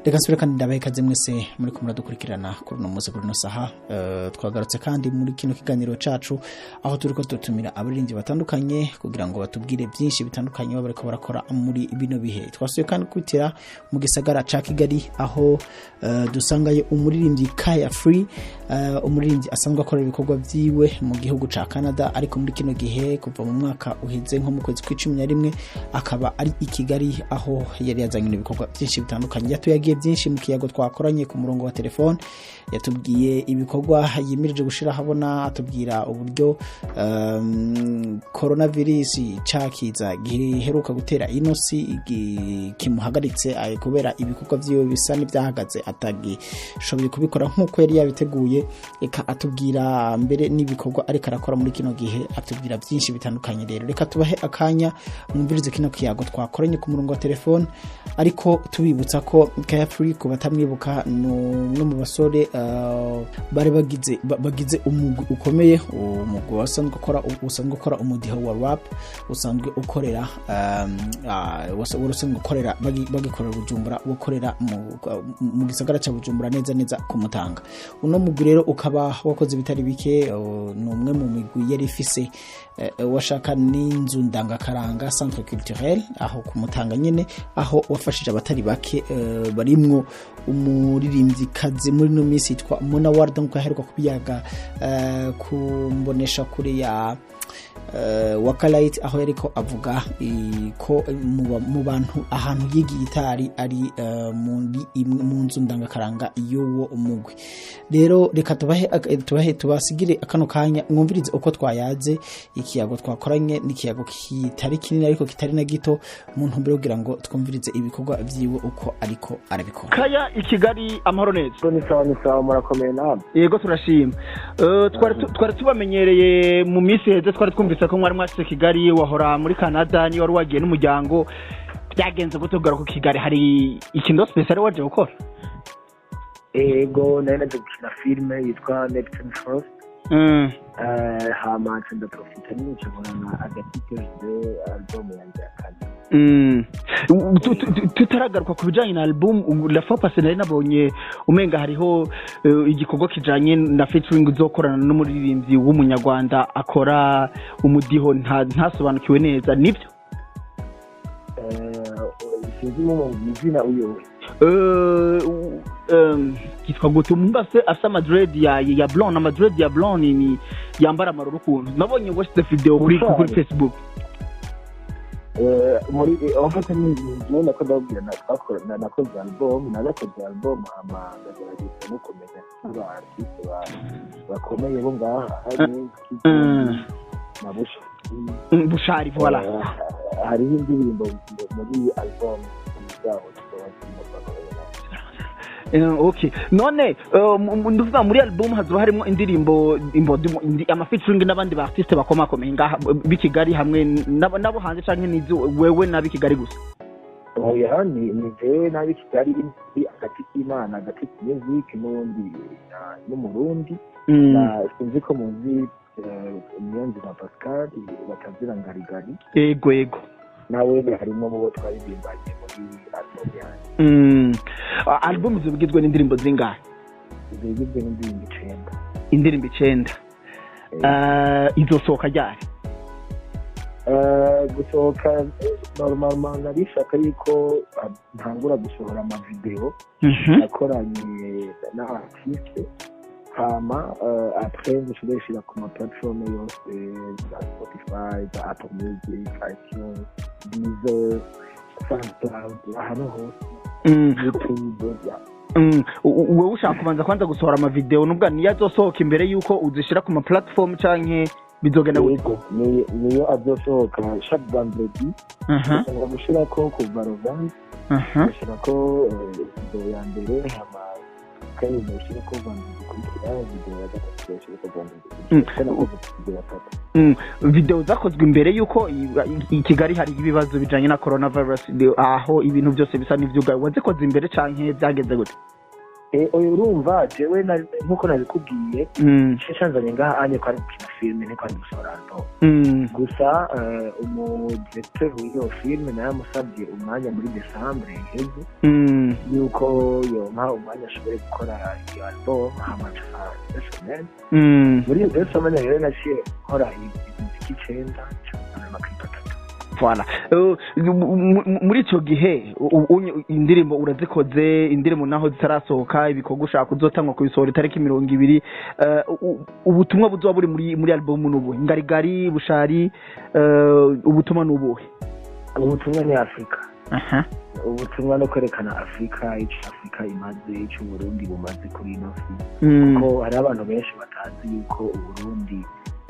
reka nsubire kandi ndabaye ikaze mwese muri kumura dukurikirana kuri no muze kuri no saha twagarutse kandi muri kino kiganiro cacu aho turiko tutumira abaririmbyi batandukanye kugira ngo batubwire byinshi bitandukanye bariko barakora muri bino bihe. Twasuye kandi kwitira mu gisagara ca Kigali aho dusangaye umuririmbyi Kaya Free, umuririmbyi asanzwe akora ibikorwa vyiwe mu gihugu ca Canada, ariko muri kino gihe kuva mu mwaka uheze nko mu kwezi kwa 11 akaba ari i Kigali aho yari yazanye ibikorwa byinshi bitandukanye. Yatuyagiye byinshi mu kiyago twakoranye ku murongo wa telefone, yatubwiye ibikorwa yimirije gushira habona, atubwira uburyo coronavirus cakiza giheruka gutera inosi kimuhagaritse kubera ibikorwa vyiwe bisa n'ivyahagaze atagishoboye kubikora nkuko yari yabiteguye. Eka atubwira mbere n'ibikorwa ariko arakora muri kino gihe, atubwira byinshi bitandukanye. Rero reka tubahe akanya mwumvirize kino kiyago twakoranye ku murongo wa telefone, ariko tubibutsa ko Kaya Free ko batamwibuka no mu basore bari bagize umugwi ukomeye, umugwi wasanzwe ukora umudiho wa rap, usanzwe ukorera wasanzwe ukorera bagikorera Bujumbura, ukorera mu gisagara ca Bujumbura neza ku Mutanga. Uno mugwi rero ukaba wakoze bitari bike, numwe mu migwi yari ifise washaka n'inzu ndangakaranga centre culturel aho ku Mutanga nyene, aho wafashije abatari bake barimwo umuririmbyi kazi muri no misi yitwa Mona Warda nko aheruka kubiyaga kumbonesha kuri ya Wakalite, aho yariko avuga ko mu bantu ahantu yigi gitari ari mu nzu ndangakaranga y'uwo umugwi. Rero reka tubasigire akano kanya mwumvirize uko twayaze ikiyago twakoranye, n'ikiyago kitari kinini ariko kitari na gito, mu ntumbero kugira ngo twumvirize ibikorwa vyiwe uko ariko arabikora. Kaya i Kigali, amahoro neza? Ni sawa murakomeye namwe? Yego turashima. Twari tubamenyereye mu misi heze, twari twumvise ko mwari mwashitse Kigali, wahora muri Canada, ni wari wagiye n'umuryango. Byagenze gutogara ko Kigali hari ikintu special waje gukora? Ego nari gukina filme yitwa Neptune Frost. Hama nda profita n'icyo mbona agatiteze album yanjye ya kane. Tutaragaruka ku bijanye na album la fois passée nari nabonye umenga hariho igikorwa kijanye na featuring uzokorana n'umuririmbyi w'umunyarwanda akora umudiho, ntasobanukiwe neza nibyo? Sinzi mu izina uyo kitwa gutumba se asa Madrid ya blonde na Madrid ya blonde ni yambara amaruru kuntu nabonye watch the video kuri Facebook. Muri ofite ni nako ndabwira nakoze album ama ndagerageza no kumenya abartiste bakomeye bo ngaha na Bushari voilà. Hari indirimbo muri album zabo okay. None nduvuga muri album hazoba harimo indirimbo ama featuring n'abandi ba artiste bakomakomeye ngaha b'Kigali hamwe nabo hanze canke nizo wewe nabi Kigali gusa? Oya ni je nabi Kigali agati k'Imana, agati music n'undi n'umurundi na sinzi ko muzi Indundi na Pascal batazira Ngarigari. Yego nawe harimo mu bo twaribimbanye muri album yanjye. Album zibigizwe n'indirimbo zingahe? Zigizwe n'indirimbo 9. Izosohoka ryari? Gusohoka normalement narishaka yuko ntangura gusohora ama video nakoranye na artiste, hama après nshobora ku ma platform yose za Spotify, za Apple Music, iTunes, Deezer, SoundCloud, ahantu hose YouTube. Wewe ushaka kubanza kwanza gusohora ama video nubwo niyo azosohoka imbere yuko uzishira ku ma platform canke bizogenda gute? Niyo azosohoka chaque vendredi gushira ko kuva Rwanda, gushira ko video ya mbere hama kandi gushira ko vendredi kugira video ya gatatu gushira ko vendredi. Video zakozwe imbere yuko i Kigali hari ibibazo bijanye na coronavirus, aho ibintu byose bisa n'ivyuga, wazikoze imbere canke byageze gute? Urumva jewe nkuko nabikubwiye shanzanye ngaha anye kwa gukina filime ntitwadushobora album gusa umudirecteur w'iyo filime nawe yamusabye umwanya muri Decembre iheze yuko yompa umwanya ashobore gukora iyo album hamaca personnel muri iyo personnel rero naciye nkora imiziki 9 n'amaklipa 3. Voilà. Muri ico gihe indirimbo urazikoze, indirimbo naho zitarasohoka, ibikorwa ushaka uzotangwa kubisohora itariki 20, ubutumwa buzoba buri muri album nubu Ngarigari, Bushari, ubutumwa nubuhe? Ubutumwa ni Afrika. Ubutumwa no kwerekana Afrika, ico Afrika imaze, ico Burundi bumaze kuri ino si. Kuko hari abantu benshi batazi yuko Burundi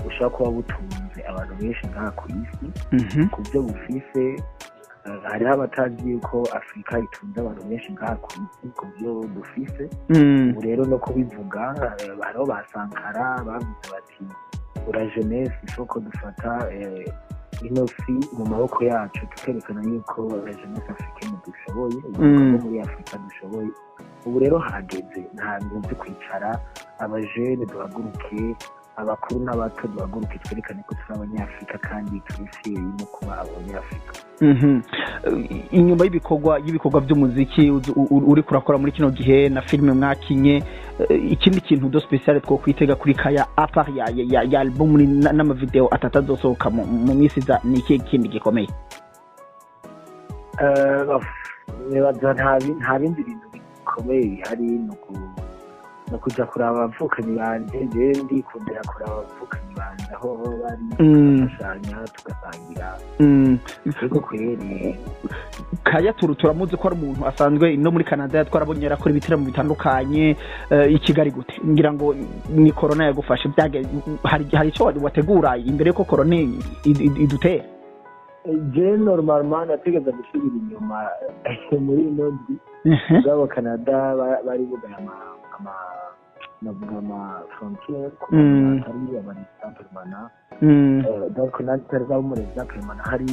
ushaka kuba butunze abantu benshi ngaha ku isi ku byo bufise. Hariho abatazi yuko Afrika itunze abantu benshi ngaha ku isi ku byo dufise. Ubu rero no kubivuga hariho basankara bavuze bati ura jeunesse isoko dufata ino si mu maboko yacu tukerekana yuko la jeunesse africaine dushoboye, muri Afrika dushoboye. Ubu rero hageze nta bintu byo kwicara abajene duhaguruke, abakuru n'abato duhaguruke twerekane ko turi abanyafrika kandi turisiye no kuba abanyafrika. Inyuma y'ibikorwa by'umuziki uri kurakora muri kino gihe na filime mwakinye, ikindi kintu do special two kwitega kuri kaya apart ya album n'ama video atatazosohoka mu misi za niki kindi gikomeye? Nibaza nta bindi bintu bikomeye bihari no kuja kuraba abavukanyi banje, ndi kundera kuraba abavukanyi banje aho bari tugashanya tugasangira. Ariko kweri kaya turamuzi ko ari umuntu asanzwe no muri Canada twarabonye yarakora ibitaramo bitandukanye. I Kigali gute ngira ngo ni corona yagufashe hari ico wategura imbere ko corona idutera? Je normalement nategeza gusubira inyuma muri Indundi zabo Canada bari bugaya ama frontier hari abari permanent donc natari zabo muri permanent hari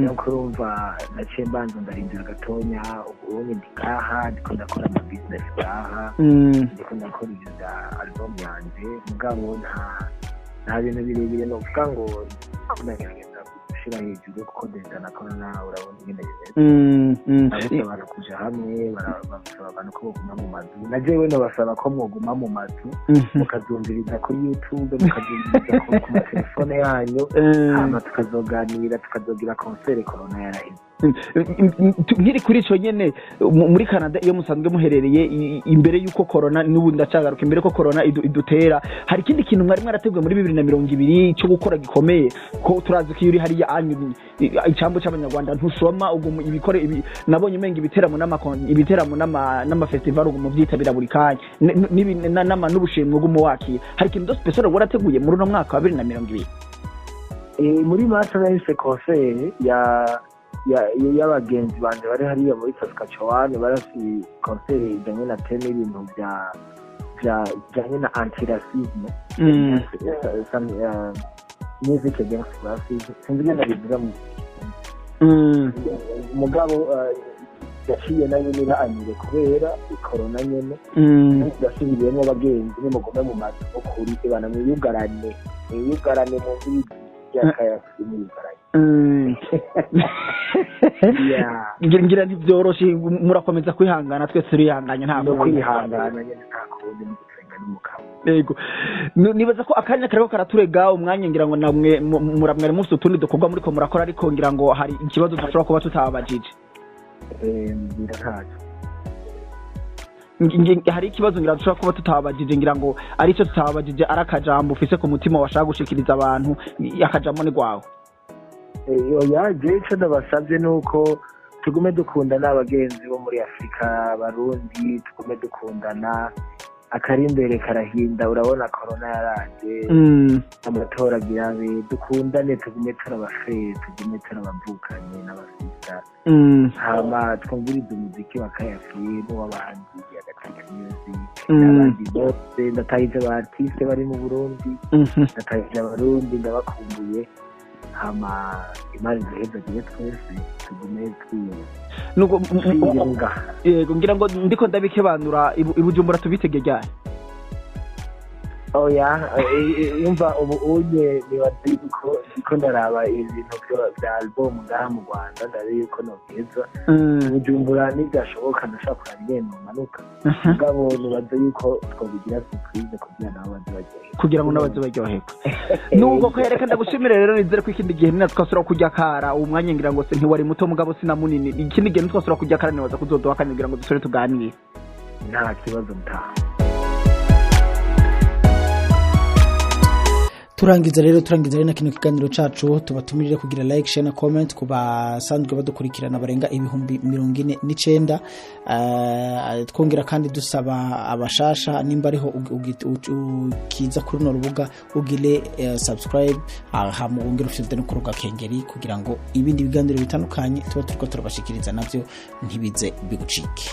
donc urumva naciye mbanza ndarindira gatonya ubonye ndikaha ndiko ndakora ama business ngaha ndiko ndakora album yanje mugabo nta bintu birebire no kuvuga ngo kunagerageza gushira hejuru kuko ndenda na corona urabona ingene yeze abantu kuja hamwe barabasaba abantu ko baguma mu mazu. Na jewe no basaba ko mwoguma mu mazu mukazumviriza kuri YouTube, mukazumviriza ku telefone yanyu, hama tukazoganira tukazogira concert corona yaraheze. Nkiri kuri ico nyene muri Canada iyo musanzwe muherereye imbere yuko corona n'ubu ndacagaruka imbere ko corona idutera, hari ikindi kintu mwari mwarateguye muri 2020 cyo gukora gikomeye ko turazi ko yuri hari ya anyu icambo c'abanyarwanda ntushoma ubwo ibikore nabonye menga ibiteramo n'ama festival ubwo muvyitabira buri kanya n'ubushimwe bwo muwaki. Hari ikintu special warateguye muri no mwaka wa 2020? Muri mata nahise concert y'abagenzi banje bari hariya muri Saskatchewan, barasi concert ijanye na teme ibintu janye na anti-racisme, music against racism, sinzi ngene bivuga mugabo yaciye nayo niba anyire kubera corona nyene ndasubiriyemo abagenzi nimugume mu mazu kuri bana mwiyugarane mu nzira y'akayasi mwiyugarane. Ngira ntibyoroshe, murakomeza kwihangana, twese turihanganye, nta kwihangana nyene nta kundi n'ugusenga n'umukamo. Yego, nibaza ko akanya kariko karaturega umwanya, ngira ngo namwe muramwari musi utundi dukorwa muri ko murakora, ariko ngira ngo hari ikibazo dushobora kuba tutabajije. Hari ikibazo ngira dushobora kuba tutabajije, ngira ngo ari cyo tutabajije, ari akajambo ufise ku mutima washaka gushikiriza abantu, akajambo ni gwawe. Oya, je cyo ndabasabye nuko tugume dukundana abagenzi bo muri Afrika, Barundi, tugume dukundana, akari imbere karahinda, urabona corona yaraje, amatora birabe, dukundane, tugume turabafre, tugume turabavukanye n'abasista, hama twumvirize umuziki wa kayafi n'uw'abandi agatika music, n'abandi bose ndatahije aba artiste bari mu Burundi, ndatahije abarundi ndabakumbuye, hama imari ziheza gihe twese tugume twiyunga. Yego, ngira ngo ndiko ndabikebanura ibujumbura tubitege ryari? oya yumva ubu unye nibazi ko ndaraba ibintu bya album ngaha mu Rwanda ndabe yuko nogeza Bujumbura n'ibyashoboka ndashaka kurangene mu manuka ngabo nibaze yuko twobigira surprise kugira ngo nabaze baryoherwe nubwo ko yerekana ndagushimira rero nizere ko ikindi gihe nina twasura kujya kara umwanya ngira ngo se ntiwari muto mugabo sina munini ikindi gihe twasura kujya kara nibaza kuzodoha kanyigira ngo dusore tuganire nta kibazo nta turangiza rero na kino kiganiro cacu tubatumirire kugira like share na comment ku basanzwe badukurikirana barenga ibihumbi 49 twongera kandi dusaba abashasha nimba ariho ukiza kuri no rubuga ugire subscribe hamubongera ufite no kuruga kengeri kugira ngo ibindi biganiro bitandukanye tuba turiko turabashikiriza navyo ntibize bigucike.